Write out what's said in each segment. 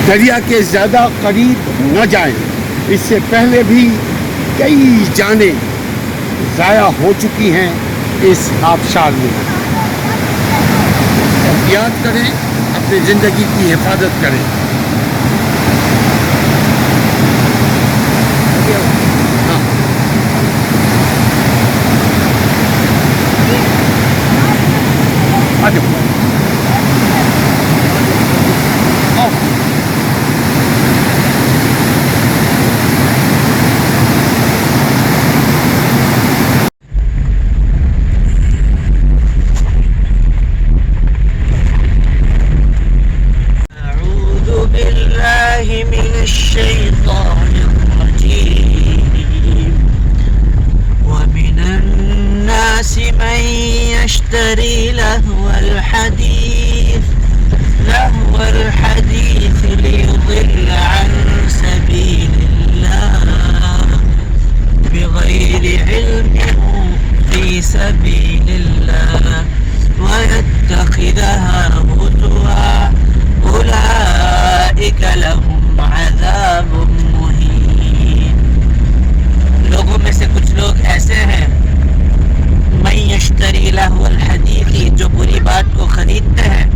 दरिया के ज़्यादा करीब न जाएं। इससे पहले भी कई जानें ज़ाया हो चुकी हैं इस आबशार में। एहतियात करें, अपनी ज़िंदगी की हिफाजत करें। आ जाओ। ومن الناس من يشتري لهو الحديث ليضل عن سبيل الله بغير علم في سبيل الله ويتخذها هزوا أولئك لهم عذاب मुहीन। लोगों में से कुछ लोग ऐसे हैं मैं यश्तरी लहुल हदीथी, जो बुरी बात को खरीदते हैं,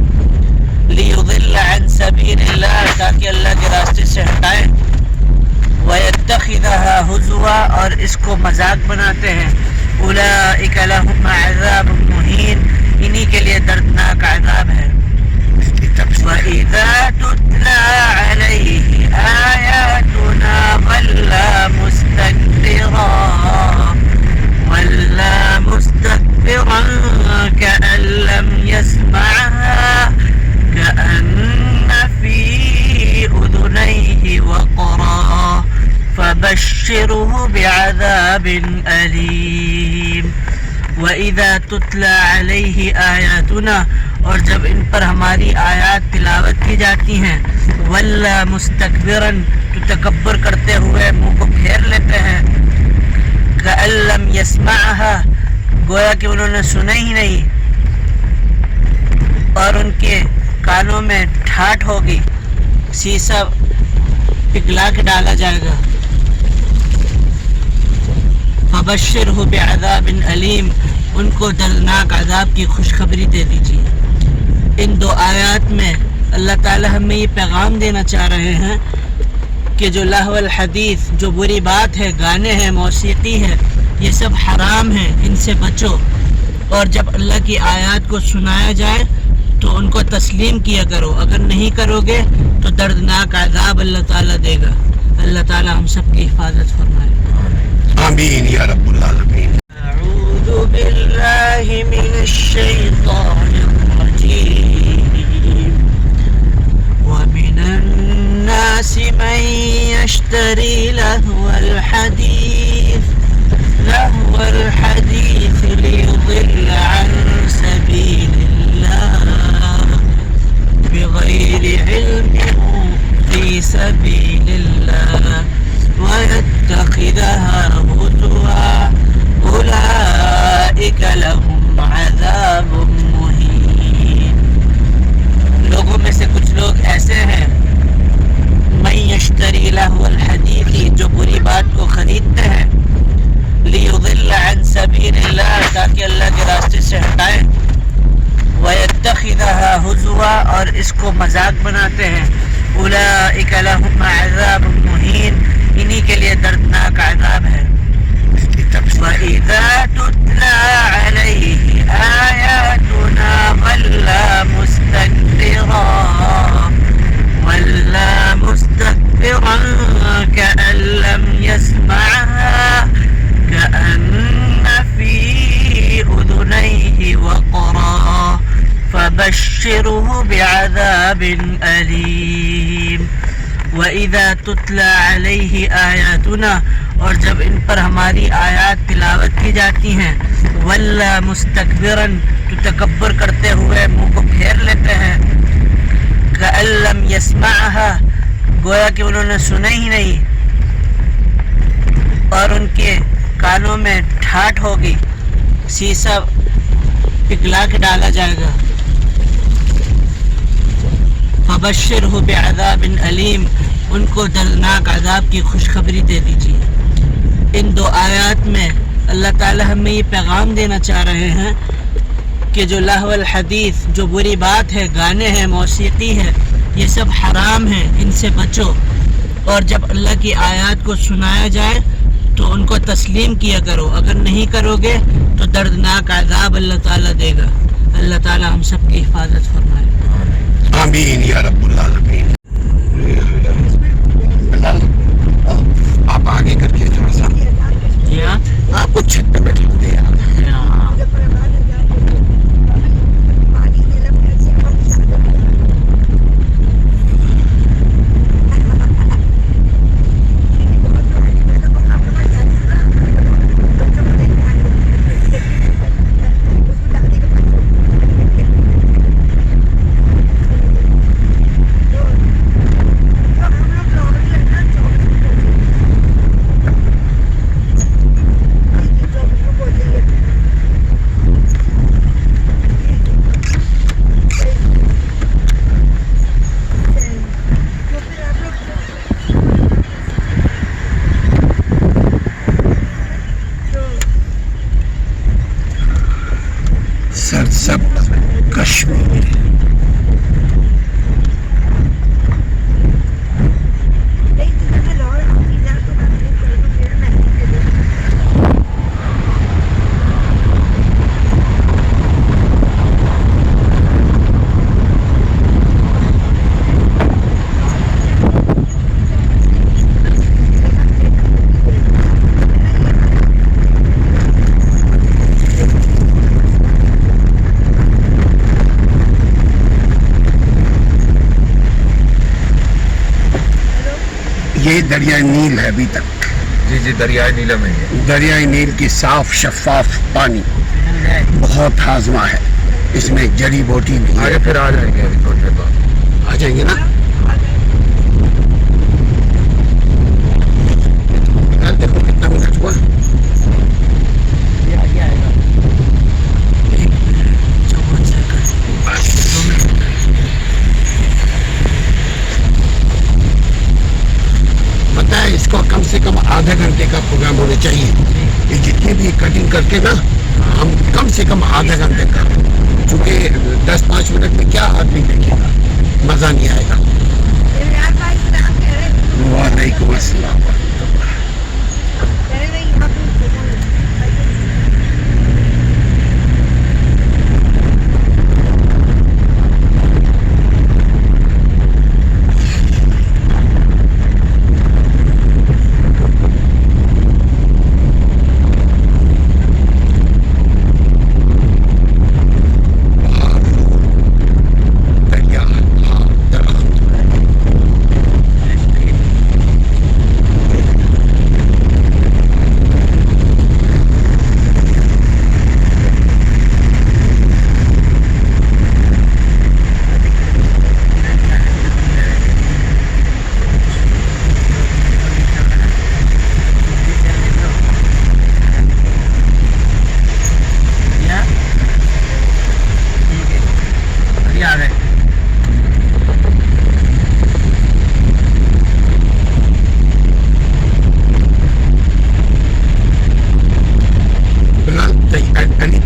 लियुदिल्ल अन सबीलिल्लाह, ताकि अल्लाह के रास्ते से हटाएं, वयत्तखिदहा हुज़ुआ, और इसको मजाक बनाते हैं, उलाइका लहुम अज़ाब मुहीन, इन्हीं के लिए दर्दनाक अज़ाब है। वइज़ा तुतला अलैहि आयातुना वल्ला मुस्तकबिरन कअन लम यस्मअहा कअन्न फी उज़ुनैहि वक़रा फबश्शिरहु बिअज़ाबिन अलीम। वइज़ा तुतला अलैहि आयातुना, और जब इन पर हमारी आयात तिलावत की जाती हैं, वल्ला मुस्तकबिरन, तो तकब्बुर करते हुए मुंह को फेर लेते हैं, कअन लम यस्मअहा, गोया कि उन्होंने सुना ही नहीं, और उनके कानों में ठाठ होगी, शीशा पिघला के डाला जाएगा। फबश्शिरहु बिअज़ाबिन अलीम, उनको दर्दनाक अज़ाब की खुशखबरी दे दीजिए। इन दो आयत में अल्लाह ताला हमें ये पैगाम देना चाह रहे हैं कि जो लहवल हदीस, जो बुरी बात है, गाने हैं, मौसीकी है, ये सब हराम है, इनसे बचो। और जब अल्लाह की आयत को सुनाया जाए तो उनको तस्लीम किया करो, अगर नहीं करोगे तो दर्दनाक अज़ाब अल्लाह ताला देगा। अल्लाह ताला हम सब की हिफाजत फरमाए। आमीन या रब्बुल आलमीन। अऊज़ु बिल्लाहि मिनश शैतानिर रजीम। वमिनन नासि मन यश्तरी लहुल हदीथ लियुदिल्ल अन सबीलिल्लाह बिगैरि इल्मिन फी सबीलिल्लाह वयत्तखिदहा हुज़ुआ उलाइका लहुम अज़ाबुम मुहीन। लोगों में से कुछ लोग ऐसे हैं मैं यश्तरी लहुल हदीथी, जो बुरी बात को खरीदते हैं, लियुदिल्ल अन सबीलिल्लाह, ताकि अल्लाह के रास्ते से हटाएं, वयत्तखिदहा हुज़ुआ, और इसको मजाक बनाते हैं, उलाइका लहुम अज़ाबुम मुहीन, इन्हीं के लिए दर्दनाक अज़ाब है। वइज़ा तुतला अलैहि आयातुना वल्ला मुस्तकबिरन कअन लम यस्मअहा कअन्न फी उज़ुनैहि वक़रा फबश्शिरहु बिअज़ाबिन अलीम। वइज़ा तुतला अलैहि आयातुना, और जब इन पर हमारी आयात तिलावत की जाती हैं, वल्ला मुस्तकबिरन, तो तकब्बुर करते हुए मुंह को फेर लेते हैं, कअन लम यस्मअहा, गोया कि उन्होंने सुना ही नहीं, और उनके कानों में ठाठ होगी, शीशा पिघला के डाला जाएगा। फबश्शिरहु बिअज़ाबिन अलीम, उनको दर्दनाक अज़ाब की खुशखबरी दे दीजिए। इन दो आयत में अल्लाह ताला हमें ये पैगाम देना चाह रहे हैं कि जो लहवल हदीस, जो बुरी बात है, गाने हैं, मौसीकी है, ये सब हराम है, इनसे बचो। और जब अल्लाह की आयत को सुनाया जाए तो उनको तस्लीम किया करो, अगर नहीं करोगे तो दर्दनाक अज़ाब अल्लाह ताला देगा। अल्लाह ताला हम सब की हिफाजत फरमाए। आमीन या रब्बुल आलमीन। बिलाल, आप आगे करके थोड़ा सा, आपको छत पे बैठा दे यार। सरसब्ज़ कश्मीर, ये दरिया नील है अभी तक। जी जी, दरियाए नीलम है ये। दरिया नील की साफ शफाफ पानी बहुत हाजमा है, इसमें जड़ी बूटी भी है। आगे फिर आ जाएंगे अभी थोड़ी देर बाद। आ जाएंगे ना। देखो कितना मिनट हुआ। पता है, इसको कम से कम आधा घंटे का प्रोग्राम होना चाहिए। ये जितनी भी कटिंग करके ना, हम कम से कम आधा घंटे का, क्योंकि 10-5 मिनट में क्या आदमी देखेगा, मज़ा नहीं आएगा। वालेकुम अस्सलाम।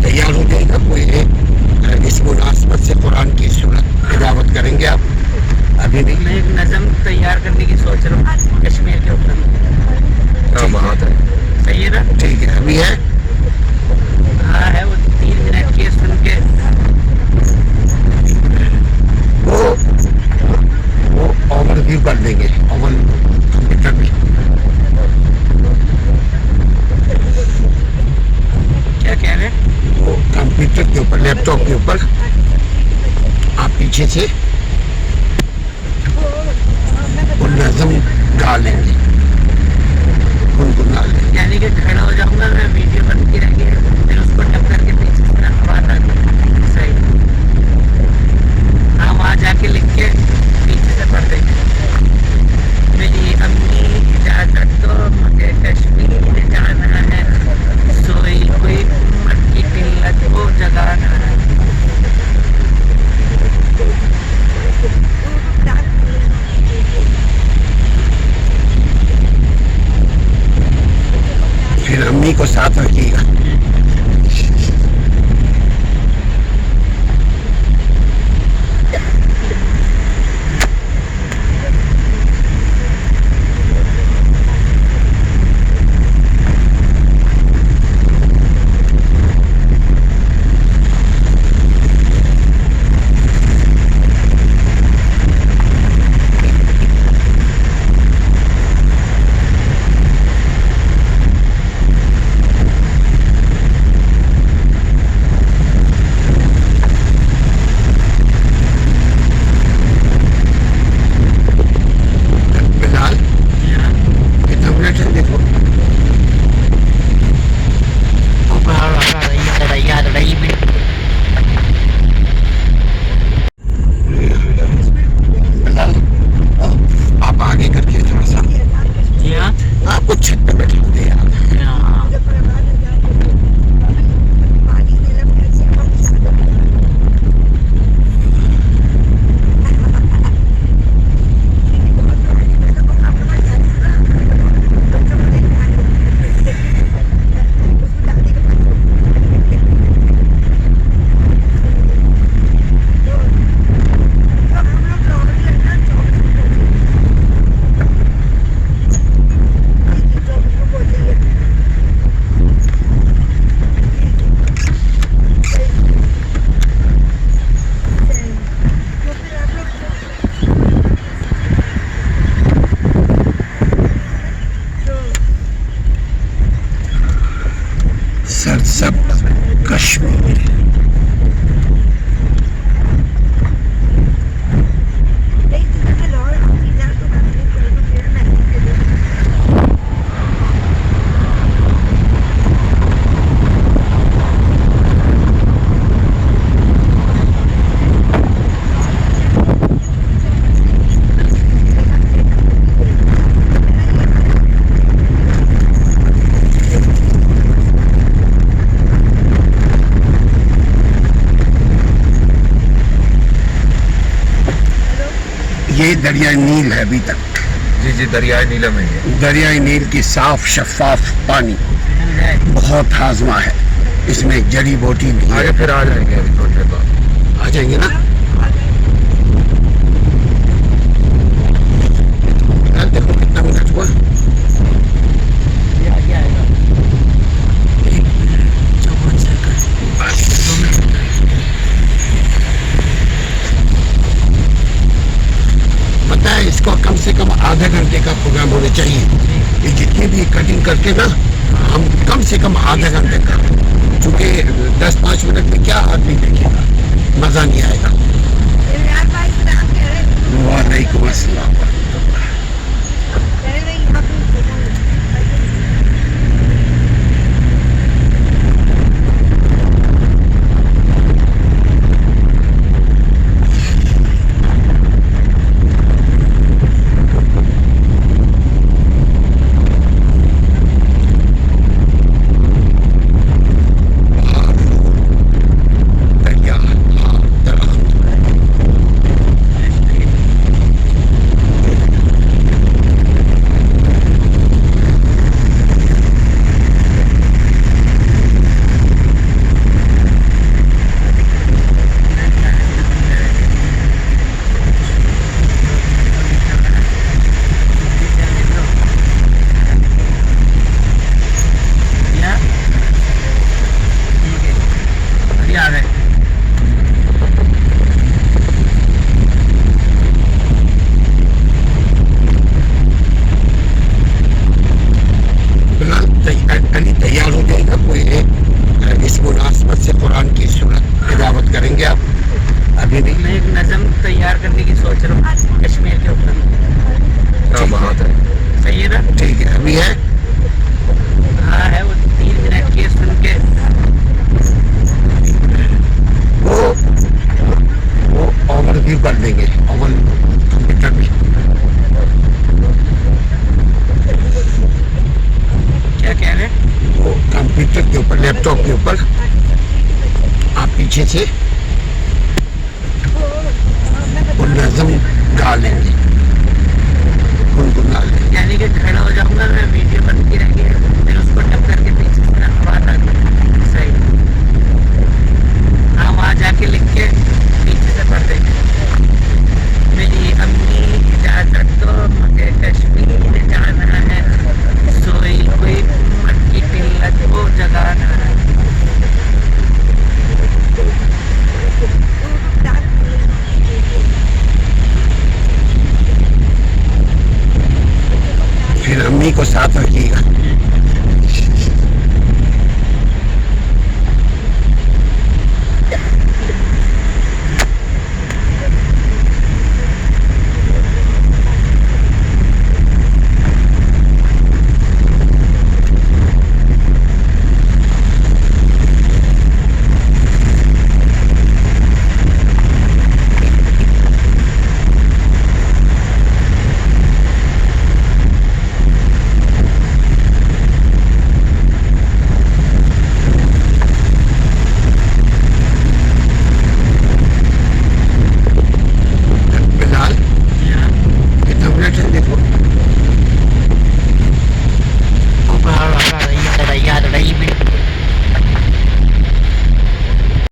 तैयार हो जाएगा कोई इस मुनासबत से कुरान की सूरत तिलावत करेंगे आप? अभी नहीं। मैं एक नज़म तैयार करने की सोच रहा हूँ कश्मीर के ऊपर। क्या बात है, सही है ना? ठीक है, अभी है। हाँ है, वो 3 मिनट के सुन के वो ओवरव्यू कर देंगे, ओवर कंप्यूटर में। क्या कह रहे हैं? वो कंप्यूटर के ऊपर, लैपटॉप के ऊपर आप पीछे से वो नज़म गा लेंगे, गुनगुना लेंगे। यानी कि खड़ा हो जाऊंगा मैं, वीडियो बनती रहेगी, फिर उसको टप करके पीछे से आवाज आ जाएगी। सही। हाँ, वहाँ जाके लिख के पीछे से पढ़ देंगे। मेरी अम्मी इजाजत दो, मुझे कश्मीर जाना है, सोई कोई उम्मत की किल्लत को जगाना है। ये दरिया नील है अभी तक, जी दरियाए नीलम है ये। दरियाई नील की साफ शफाफ पानी बहुत हाजमा है, इसमें जड़ी बूटी भी आगे है। फिर आ जाएंगे अभी थोड़ी देर बाद। आ जाएंगे ना। देखो कितना मिनट हुआ। ये आगे आएगा 54 सेकंड, 2 मिनट। पता है इसको कम से कम आधे घंटे का प्रोग्राम होना चाहिए। ये जितनी भी कटिंग करके ना हम कम से कम आधे घंटे का, क्योंकि 10-5 मिनट में क्या आदमी देखेगा, मजा नहीं आएगा। वालेकुम अस्सलाम। तैयार हो जाएगा कोई इस मुनासबत से कुरान की सूरत तिलावत करेंगे आप? अभी नहीं। मैं एक नज़म तैयार करने की सोच रहा हूँ कश्मीर के ऊपर। क्या बात है। सही है ना? ठीक है, अभी है। हाँ है, वो 3 मिनट की सुन के वो ओवरव्यू कर देंगे, ओवर कंप्यूटर में। क्या कह रहे हैं? वो कंप्यूटर के ऊपर, लैपटॉप के ऊपर आप पीछे से वो नज़म गा लेंगे।